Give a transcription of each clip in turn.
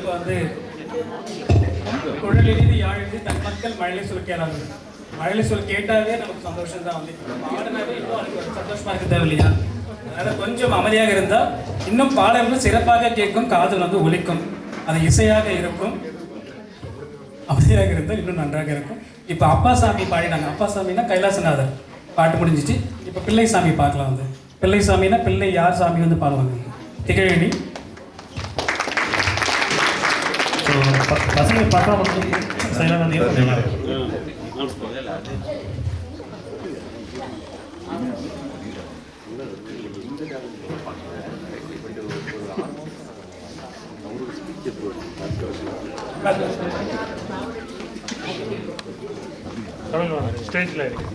இப்போ வந்து குழலிலிருந்து யாழிருந்து தன் மக்கள் மழலை சொல் கேளாது. மழலை சொல் கேட்டாவே நமக்கு சந்தோஷம் தான். வந்து பாடினாவே இன்னும் அதுக்கு ஒரு சந்தோஷமா இருக்க தேவையில்லையா? அதனால் கொஞ்சம் அமைதியாக இருந்தால் இன்னும் பாடல்கள் சிறப்பாக கேட்கும், காதல் வந்து ஒலிக்கும், அது இசையாக இருக்கும். அமைதியாக இருந்தால் இன்னும் நன்றாக இருக்கும். இப்போ அப்பாசாமி பாடினாங்க. அப்பாசாமின்னா கைலாசநாதர் பாட்டு முடிஞ்சிச்சு. இப்போ பிள்ளைசாமி பார்க்கலாம். வந்து பிள்ளைசாமின்னா பிள்ளை யார் சாமி வந்து பாடுவாங்க, திகழேணி. பசங்க பார்த்தா வந்து ஸ்டேஜில் இருக்கு.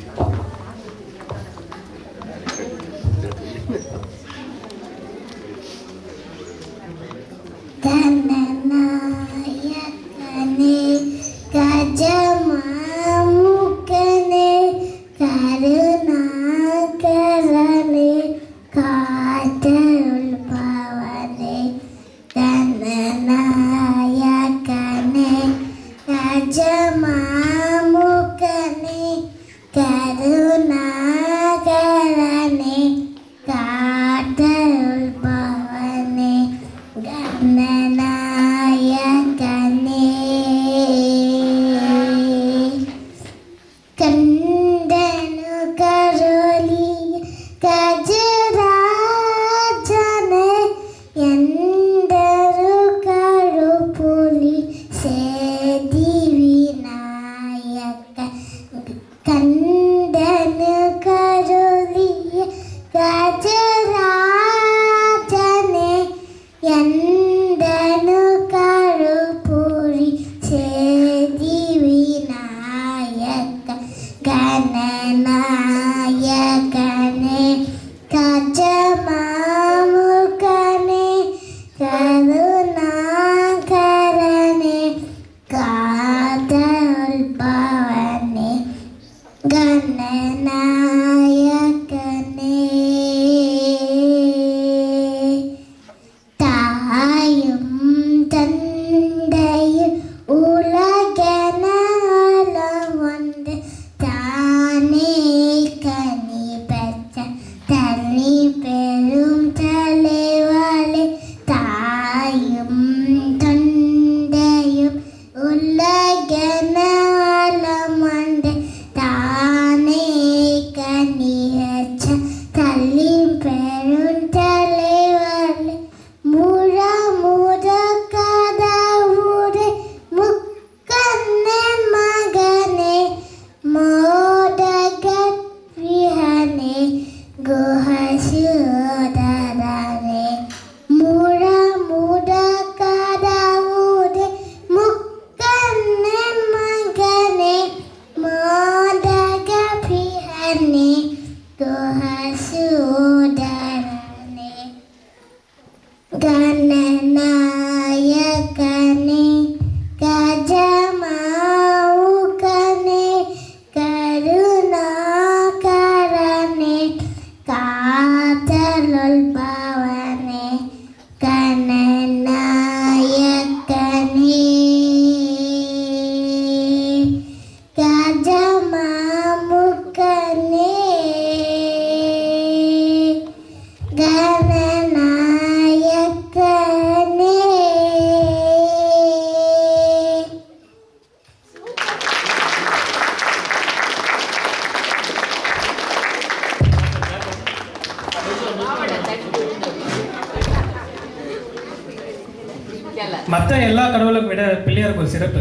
மற்ற எல்லா கடவுளும் விட பிள்ளையாருக்கு ஒரு சிறப்பு.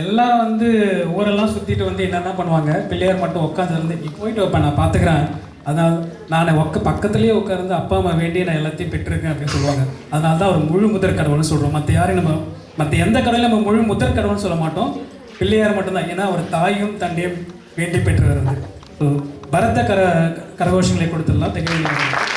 எல்லாரும் வந்து ஊரெல்லாம் சுற்றிட்டு வந்து என்னென்ன பண்ணுவாங்க, பிள்ளையார் மட்டும் உட்காந்துருந்து நீ போயிட்டு வைப்பேன் நான் பார்த்துக்கிறேன், அதனால் நான் பக்கத்துலேயே உட்காந்து அப்பா அம்மா வேண்டி நான் எல்லாத்தையும் பெற்றிருக்கேன் அப்படின்னு சொல்லுவாங்க. அதனால தான் அவர் முழு முதற் கடவுள்னு சொல்கிறோம். மற்ற எந்த கடவுளையும் நம்ம முழு முதற் கடவுள்னு சொல்ல மாட்டோம், பிள்ளையார் மட்டும்தான். ஏன்னா அவர் தாயும் தண்டையும் வேண்டி பெற்று வருது. ஸோ பரத கரகோஷங்களை கொடுத்துடலாம். தெரியல